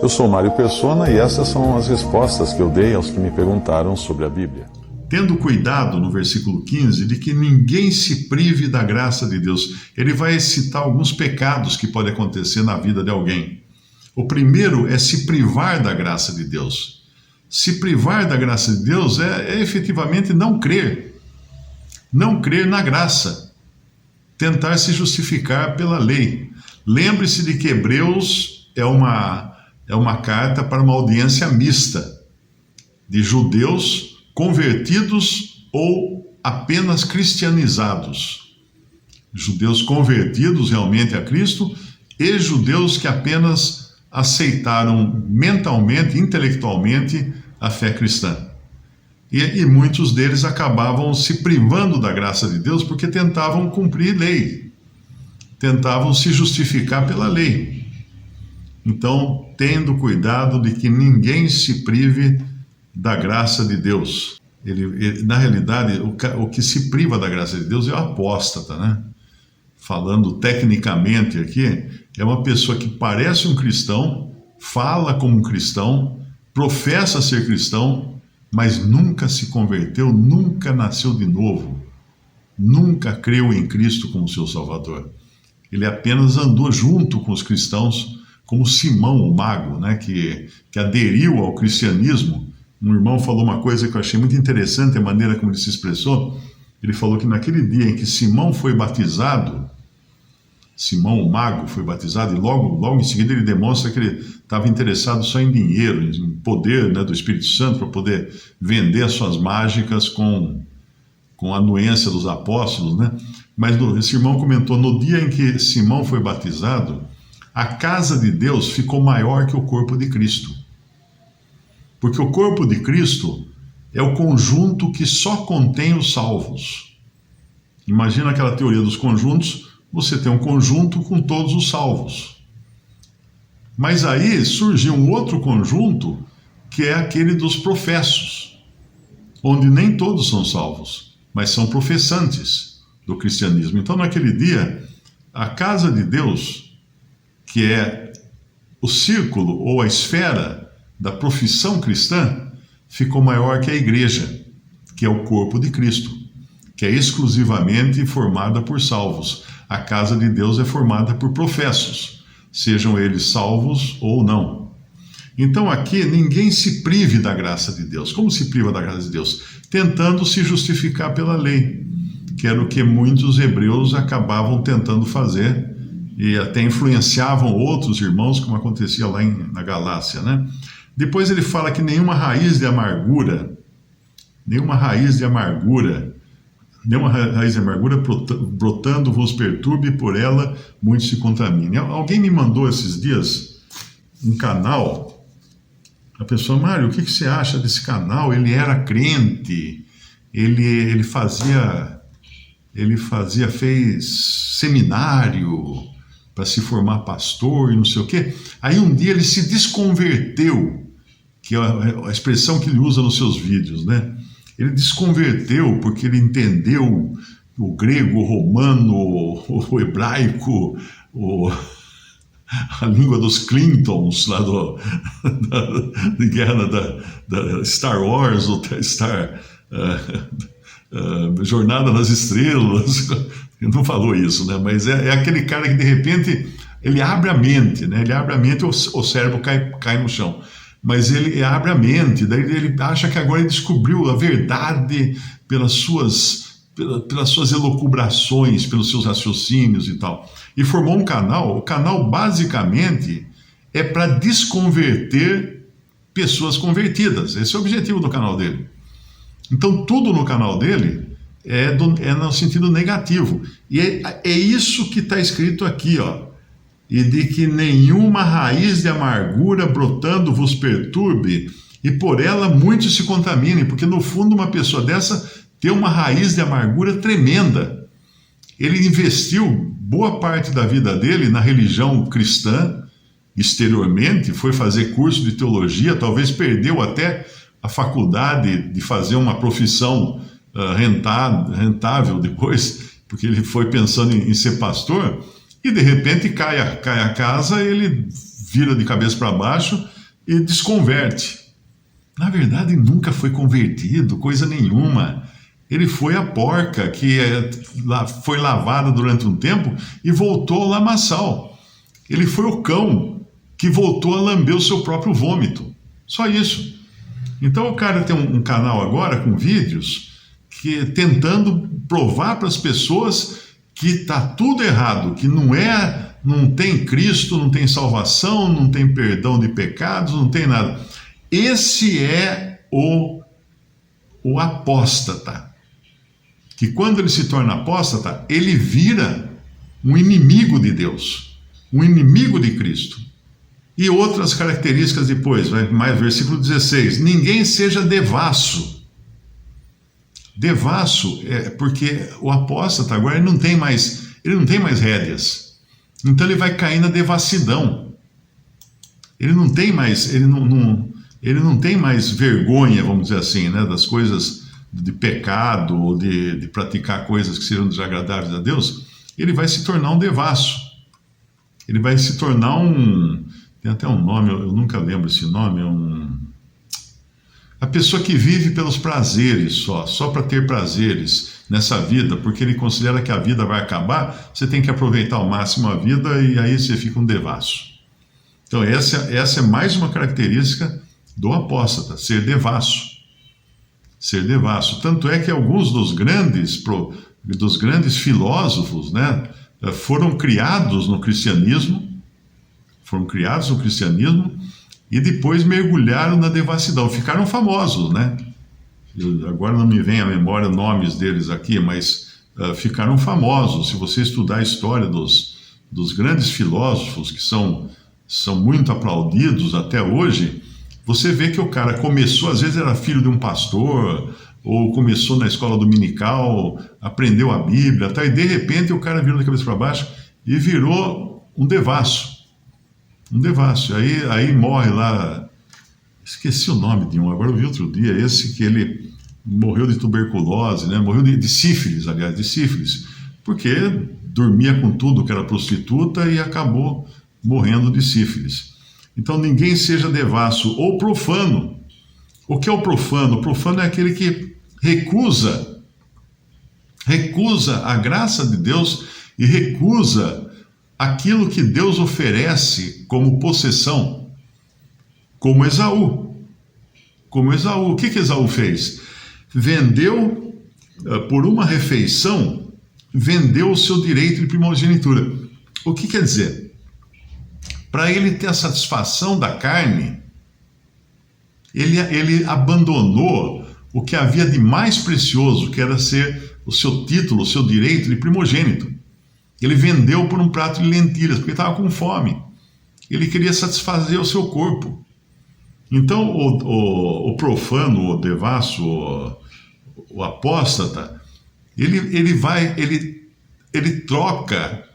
Eu sou Mário Persona e essas são as respostas que eu dei aos que me perguntaram sobre a Bíblia. Tendo cuidado, no versículo 15, de que ninguém se prive da graça de Deus. Ele vai citar alguns pecados que podem acontecer na vida de alguém. O primeiro é se privar da graça de Deus. Se privar da graça de Deus é efetivamente não crer. Não crer na graça. Tentar se justificar pela lei. Lembre-se de que Hebreus é uma carta para uma audiência mista, de judeus convertidos ou apenas cristianizados. Judeus convertidos realmente a Cristo e judeus que apenas aceitaram mentalmente, intelectualmente a fé cristã. E muitos deles acabavam se privando da graça de Deus porque tentavam cumprir lei, tentavam se justificar pela lei. Então, tendo cuidado de que ninguém se prive da graça de Deus. Na realidade, o que se priva da graça de Deus é o apóstata, né? Falando tecnicamente aqui, é uma pessoa que parece um cristão, fala como um cristão, professa ser cristão, mas nunca se converteu, nunca nasceu de novo, nunca creu em Cristo como seu Salvador. Ele apenas andou junto com os cristãos, como Simão, o mago, né, que aderiu ao cristianismo. Um irmão falou uma coisa que eu achei muito interessante, a maneira como ele se expressou. Ele falou que naquele dia em que Simão foi batizado, Simão, o mago, foi batizado, e logo em seguida ele demonstra que ele estava interessado só em dinheiro, em poder, né, do Espírito Santo, para poder vender as suas mágicas com a anuência dos apóstolos, né? Mas esse irmão comentou, no dia em que Simão foi batizado, a casa de Deus ficou maior que o corpo de Cristo. Porque o corpo de Cristo é o conjunto que só contém os salvos. Imagina aquela teoria dos conjuntos, você tem um conjunto com todos os salvos. Mas aí surgiu um outro conjunto, que é aquele dos professos, onde nem todos são salvos, mas são professantes do cristianismo. Então, naquele dia, a casa de Deus, que é o círculo ou a esfera da profissão cristã, ficou maior que a igreja, que é o corpo de Cristo, que é exclusivamente formada por salvos. A casa de Deus é formada por professos, sejam eles salvos ou não. Então aqui ninguém se prive da graça de Deus. Como se priva da graça de Deus? Tentando se justificar pela lei, que era o que muitos hebreus acabavam tentando fazer, e até influenciavam outros irmãos, como acontecia lá na Galácia, né? Depois ele fala que nenhuma raiz de amargura brotando vos perturbe, e por ela muitos se contaminem. Alguém me mandou esses dias um canal. A pessoa, Mário, o que você acha desse canal? Ele era crente, fez seminário para se formar pastor e não sei o quê. Aí um dia ele se desconverteu, que é a expressão que ele usa nos seus vídeos, né? Ele desconverteu porque ele entendeu o grego, o romano, o hebraico, a língua dos Clintons, lá de guerra da Star Wars, ou Jornada nas Estrelas. Ele não falou isso, né? Mas é aquele cara que de repente ele abre a mente, né? Ele abre a mente, o cérebro cai no chão. Mas ele abre a mente, daí ele acha que agora ele descobriu a verdade pelas suas elucubrações, pelos seus raciocínios e tal. E formou um canal. O canal basicamente é para desconverter pessoas convertidas. Esse é o objetivo do canal dele. Então tudo no canal dele é no sentido negativo. E é isso que está escrito aqui, ó. E de que nenhuma raiz de amargura brotando vos perturbe, e por ela muitos se contaminem, porque no fundo uma pessoa dessa tem uma raiz de amargura tremenda. Ele investiu boa parte da vida dele na religião cristã, exteriormente, foi fazer curso de teologia, talvez perdeu até a faculdade de fazer uma profissão rentável depois, porque ele foi pensando em ser pastor. E de repente cai a casa, ele vira de cabeça para baixo e desconverte. Na verdade, nunca foi convertido, coisa nenhuma. Ele foi a porca que foi lavada durante um tempo e voltou ao lamaçal. Ele foi o cão que voltou a lamber o seu próprio vômito. Só isso. Então o cara tem um canal agora com vídeos tentando provar para as pessoas que está tudo errado, que não tem Cristo, não tem salvação, não tem perdão de pecados, não tem nada. Esse é o apóstata. Que quando ele se torna apóstata, ele vira um inimigo de Deus, um inimigo de Cristo. E outras características depois, mais versículo 16: ninguém seja devasso. Devasso é porque o apóstata agora ele não tem mais rédeas. Então ele vai cair na devassidão. Ele não tem mais vergonha, vamos dizer assim, né, das coisas de pecado ou de praticar coisas que sejam desagradáveis a Deus. Ele vai se tornar um devasso. Ele vai se tornar tem até um nome, eu nunca lembro esse nome, a pessoa que vive pelos prazeres só para ter prazeres nessa vida, porque ele considera que a vida vai acabar, você tem que aproveitar ao máximo a vida e aí você fica um devasso. Então essa é mais uma característica do apóstata, ser devasso. Ser devasso. Tanto é que alguns dos grandes filósofos, né, foram criados no cristianismo e depois mergulharam na devassidão. Ficaram famosos, né? Agora não me vem à memória nomes deles aqui, mas ficaram famosos. Se você estudar a história dos grandes filósofos, que são muito aplaudidos até hoje, você vê que o cara começou, às vezes era filho de um pastor, ou começou na escola dominical, aprendeu a Bíblia, tá? E de repente o cara virou de cabeça para baixo e virou um devasso. Um devasso. Aí morre lá, esqueci o nome de um, agora eu vi outro dia, esse que ele morreu de tuberculose, né? Morreu de sífilis, aliás, de sífilis, porque dormia com tudo que era prostituta e acabou morrendo de sífilis. Então ninguém seja devasso ou profano. O que é o profano? O profano é aquele que recusa a graça de Deus e recusa aquilo que Deus oferece como possessão, como Esaú. O que Esaú fez? Vendeu, por uma refeição, vendeu o seu direito de primogenitura. O que quer dizer? Para ele ter a satisfação da carne, ele abandonou o que havia de mais precioso, que era ser o seu título, o seu direito de primogênito. Ele vendeu por um prato de lentilhas, porque estava com fome. Ele queria satisfazer o seu corpo. Então, o profano, o devasso, o apóstata, ele troca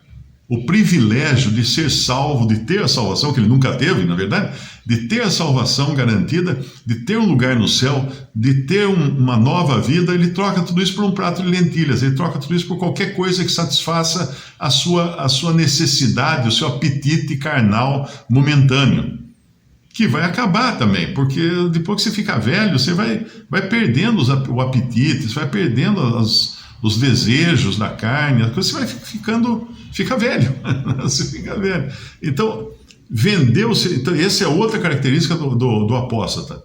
o privilégio de ser salvo, de ter a salvação, que ele nunca teve, na verdade, de ter a salvação garantida, de ter um lugar no céu, de ter uma nova vida, ele troca tudo isso por um prato de lentilhas, ele troca tudo isso por qualquer coisa que satisfaça a sua necessidade, o seu apetite carnal momentâneo, que vai acabar também, porque depois que você fica velho, você vai perdendo o apetite, você vai perdendo os desejos da carne, você vai fica velho, você fica velho. Então, então, essa é outra característica do apóstata.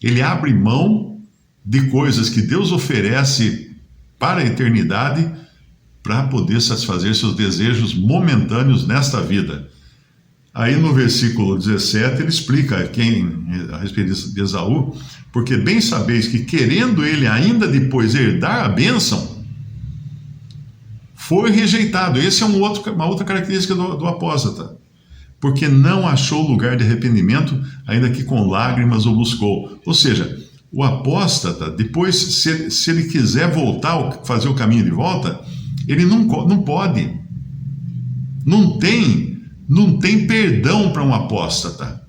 Ele abre mão de coisas que Deus oferece para a eternidade para poder satisfazer seus desejos momentâneos nesta vida. Aí no versículo 17 ele explica a respeito de Esaú, porque bem sabeis que querendo ele ainda depois herdar a bênção, foi rejeitado. Essa é uma outra característica do apóstata. Porque não achou lugar de arrependimento, ainda que com lágrimas o buscou. Ou seja, o apóstata, depois, se ele quiser voltar, fazer o caminho de volta, ele não pode. Não tem perdão para um apóstata.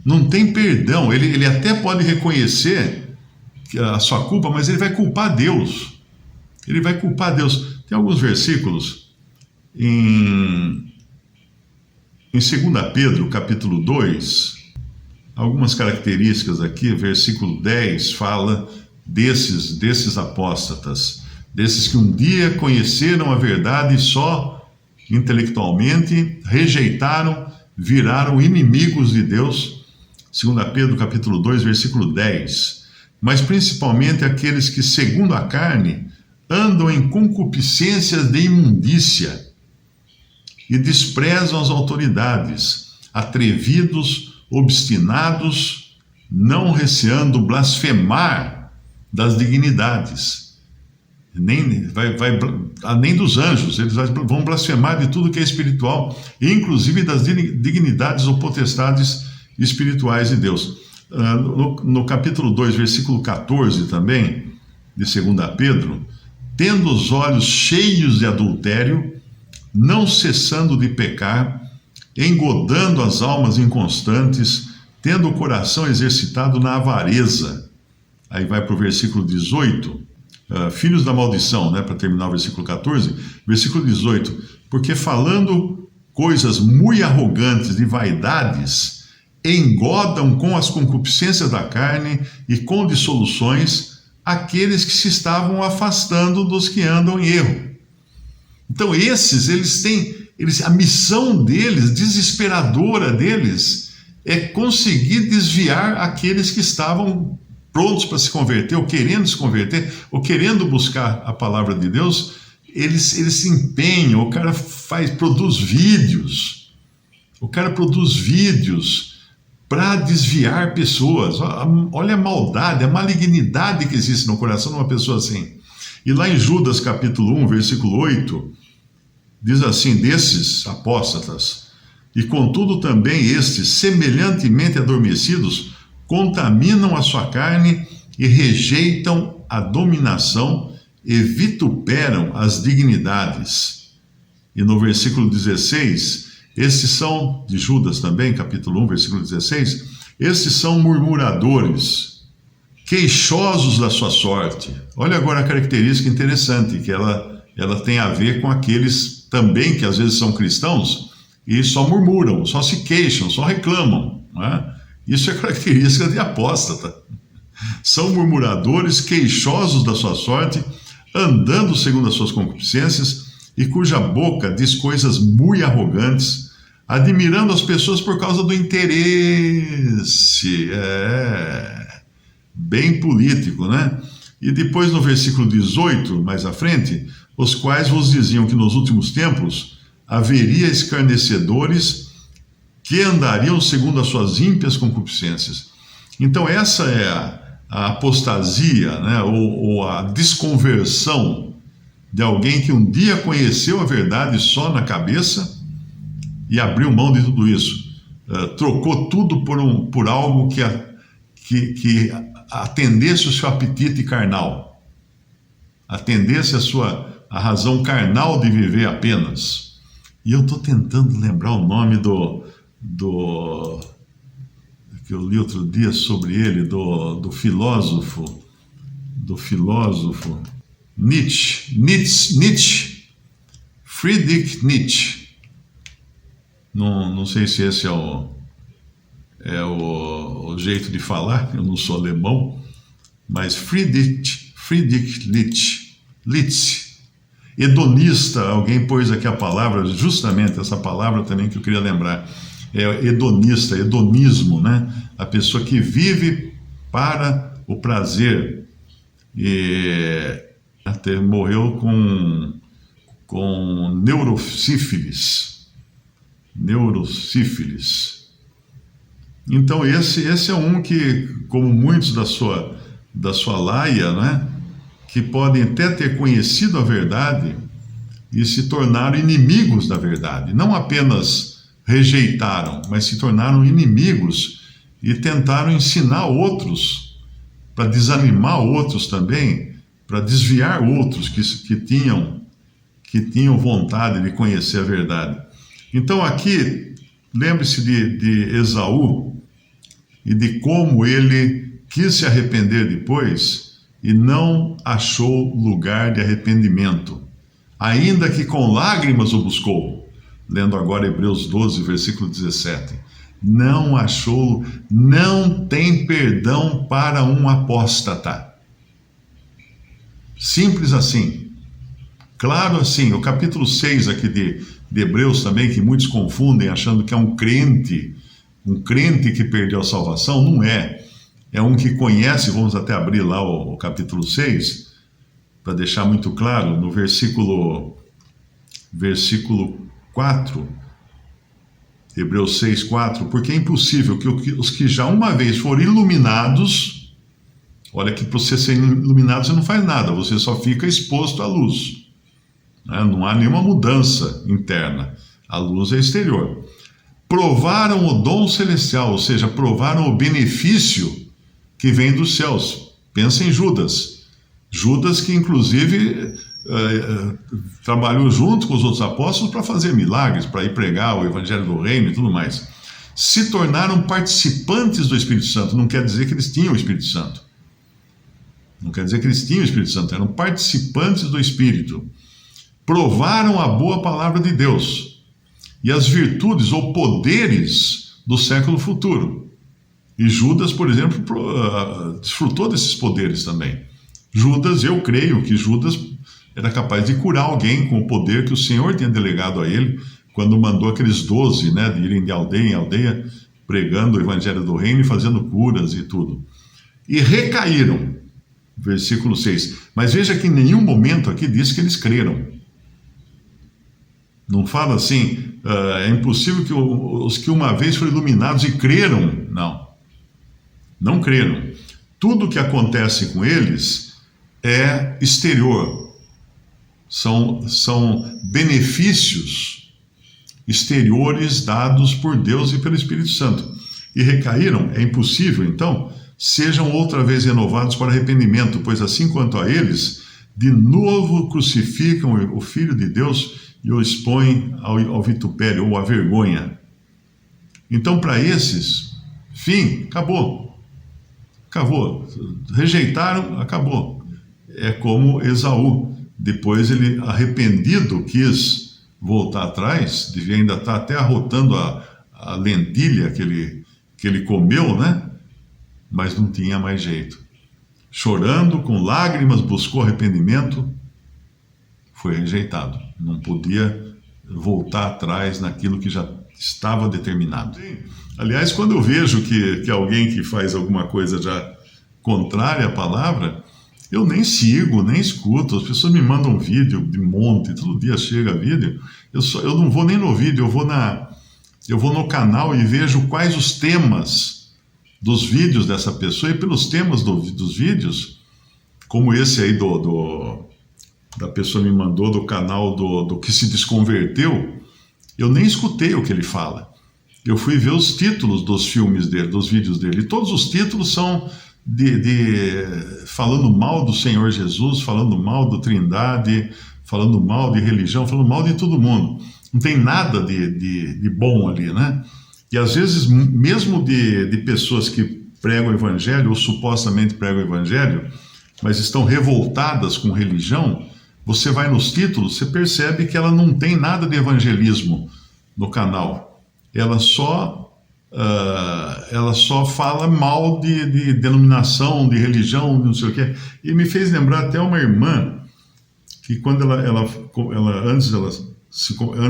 Não tem perdão. Ele até pode reconhecer a sua culpa, mas ele vai culpar Deus. Ele vai culpar Deus. Tem alguns versículos Em 2 Pedro, capítulo 2, algumas características aqui, versículo 10 fala desses apóstatas, desses que um dia conheceram a verdade só intelectualmente, rejeitaram, viraram inimigos de Deus. 2 Pedro, capítulo 2, versículo 10. Mas principalmente aqueles que, segundo a carne, andam em concupiscências de imundícia e desprezam as autoridades, atrevidos, obstinados, não receando blasfemar das dignidades, nem dos anjos. Eles vão blasfemar de tudo que é espiritual, inclusive das dignidades ou potestades espirituais de Deus. No capítulo 2, versículo 14 também, de 2 Pedro, tendo os olhos cheios de adultério, não cessando de pecar, engodando as almas inconstantes, tendo o coração exercitado na avareza. Aí vai para o versículo 18, filhos da maldição, para terminar o versículo 14, versículo 18, porque falando coisas muito arrogantes de vaidades, engodam com as concupiscências da carne e com dissoluções aqueles que se estavam afastando dos que andam em erro. Então a missão deles, desesperadora deles, é conseguir desviar aqueles que estavam prontos para se converter, ou querendo se converter, ou querendo buscar a palavra de Deus. Eles se empenham, o cara produz vídeos para desviar pessoas. Olha a maldade, a malignidade que existe no coração de uma pessoa assim. E lá em Judas capítulo 1, versículo 8, diz assim, desses apóstatas: e contudo também estes, semelhantemente adormecidos, contaminam a sua carne e rejeitam a dominação e vituperam as dignidades. E no versículo 16, esses são, de Judas também, capítulo 1, versículo 16, esses são murmuradores, queixosos da sua sorte. Olha agora a característica interessante, que ela tem a ver com aqueles também que às vezes são cristãos e só murmuram, só se queixam, só reclamam, Isso é característica de apóstata. São murmuradores, queixosos da sua sorte, andando segundo as suas concupiscências, e cuja boca diz coisas muito arrogantes, admirando as pessoas por causa do interesse. Bem político, E depois no versículo 18, mais à frente, os quais vos diziam que nos últimos tempos haveria escarnecedores que andariam segundo as suas ímpias concupiscências. Então essa é a apostasia, ou a desconversão de alguém que um dia conheceu a verdade só na cabeça e abriu mão de tudo isso. Trocou tudo por algo que atendesse o seu apetite carnal, atendesse a razão carnal de viver apenas. E eu estou tentando lembrar o nome do que eu li outro dia sobre ele, do filósofo Nietzsche, Friedrich Nietzsche. Não sei se esse é o jeito de falar, eu não sou alemão, mas Friedrich Nietzsche, hedonista. Alguém pôs aqui a palavra, justamente essa palavra também que eu queria lembrar, é hedonista, hedonismo, A pessoa que vive para o prazer. E até morreu com neurosífilis. Então esse é um que, como muitos da sua laia, que podem até ter conhecido a verdade e se tornaram inimigos da verdade. Não apenas rejeitaram, mas se tornaram inimigos e tentaram ensinar outros, para desanimar outros também, para desviar outros que tinham vontade de conhecer a verdade. Então aqui, lembre-se de Esaú e de como ele quis se arrepender depois e não achou lugar de arrependimento, ainda que com lágrimas o buscou. lendo agora Hebreus 12, versículo 17. Não achou, não tem perdão para um apóstata. Simples assim. Claro assim, o capítulo 6 aqui de Hebreus também, que muitos confundem achando que é um crente que perdeu a salvação. Não é. É um que conhece, vamos até abrir lá o capítulo 6, para deixar muito claro, no versículo 4, Hebreus 6, 4, porque é impossível que os que já uma vez foram iluminados, olha que para você ser iluminado você não faz nada, você só fica exposto à luz, né? Não há nenhuma mudança interna, a luz é exterior. Provaram o dom celestial, ou seja, provaram o benefício que vem dos céus. Pensa em Judas. Judas que inclusive trabalhou junto com os outros apóstolos para fazer milagres, para ir pregar o evangelho do reino e tudo mais. Se tornaram participantes do Espírito Santo. Não quer dizer que eles tinham o Espírito Santo. Não quer dizer que eles tinham o Espírito Santo. Eram participantes do Espírito. Provaram a boa palavra de Deus e as virtudes ou poderes do século futuro. E Judas, por exemplo, desfrutou desses poderes também. Judas, eu creio que Judas era capaz de curar alguém com o poder que o Senhor tinha delegado a ele, quando mandou aqueles 12, né, de irem de aldeia em aldeia, pregando o evangelho do reino e fazendo curas e tudo. E recaíram, versículo 6. Mas veja que em nenhum momento aqui diz que eles creram. Não fala assim, é impossível que os que uma vez foram iluminados e creram. Não creram. Tudo que acontece com eles é exterior. São benefícios exteriores dados por Deus e pelo Espírito Santo. E recaíram, é impossível, então, sejam outra vez renovados para arrependimento, pois assim quanto a eles, de novo crucificam o Filho de Deus e o expõem ao vitupério ou à vergonha. Então, para esses, fim, acabou. Rejeitaram, acabou. É como Esaú. Depois ele, arrependido, quis voltar atrás, devia ainda estar até arrotando a lentilha que ele comeu, né? Mas não tinha mais jeito. Chorando, com lágrimas, buscou arrependimento, foi rejeitado. Não podia voltar atrás naquilo que já estava determinado. Aliás, quando eu vejo que alguém que faz alguma coisa já contrária à palavra, eu nem sigo, nem escuto. As pessoas me mandam vídeo de monte, todo dia chega vídeo. Eu não vou nem no vídeo, eu vou no canal e vejo quais os temas dos vídeos dessa pessoa, e pelos temas dos vídeos, como esse aí da pessoa me mandou do canal do que se desconverteu, eu nem escutei o que ele fala. Eu fui ver os títulos dos filmes dele, dos vídeos dele, e todos os títulos são falando mal do Senhor Jesus, falando mal da Trindade, falando mal de religião, falando mal de todo mundo. Não tem nada de bom ali, né? E às vezes, mesmo de pessoas que pregam o Evangelho, ou supostamente pregam o Evangelho, mas estão revoltadas com religião, você vai nos títulos, você percebe que ela não tem nada de evangelismo no canal. Ela só fala mal de denominação, de religião, não sei o quê. E me fez lembrar até uma irmã, que quando antes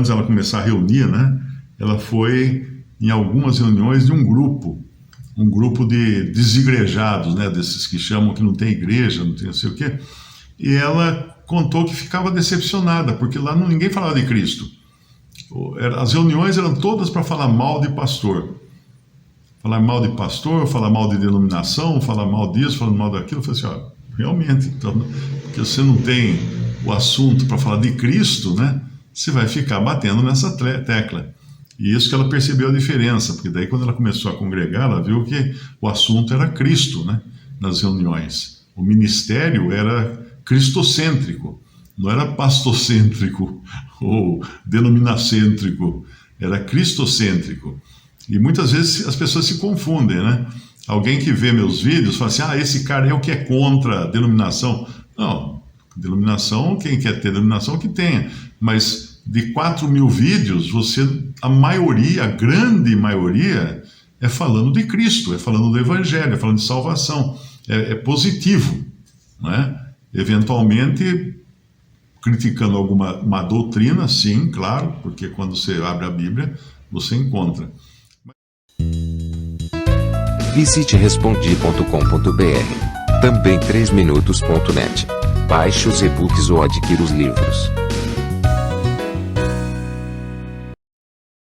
ela começar a reunir, né, ela foi em algumas reuniões de um grupo de desigrejados, né, desses que chamam que não tem igreja, não tem não sei o quê, e ela contou que ficava decepcionada, porque lá ninguém falava de Cristo. As reuniões eram todas para falar mal de pastor. Falar mal de pastor, falar mal de denominação, falar mal disso, falar mal daquilo. Eu falei assim, realmente, então, porque você não tem o assunto para falar de Cristo, né, você vai ficar batendo nessa tecla. E isso que ela percebeu a diferença, porque daí quando ela começou a congregar, ela viu que o assunto era Cristo, né, nas reuniões. O ministério era cristocêntrico, não era pastocêntrico ou denominacêntrico, era cristocêntrico. E muitas vezes as pessoas se confundem, né? Alguém que vê meus vídeos fala assim, esse cara é o que é contra a denominação. Não, denominação, quem quer ter denominação que tenha, mas de 4.000 vídeos, a maioria, a grande maioria, é falando de Cristo, é falando do Evangelho, é falando de salvação, é positivo, né? Eventualmente, criticando uma doutrina, sim, claro, porque quando você abre a Bíblia, você encontra. Visite respondi.com.br. Também 3minutos.net. Baixe os e-books ou adquira os livros.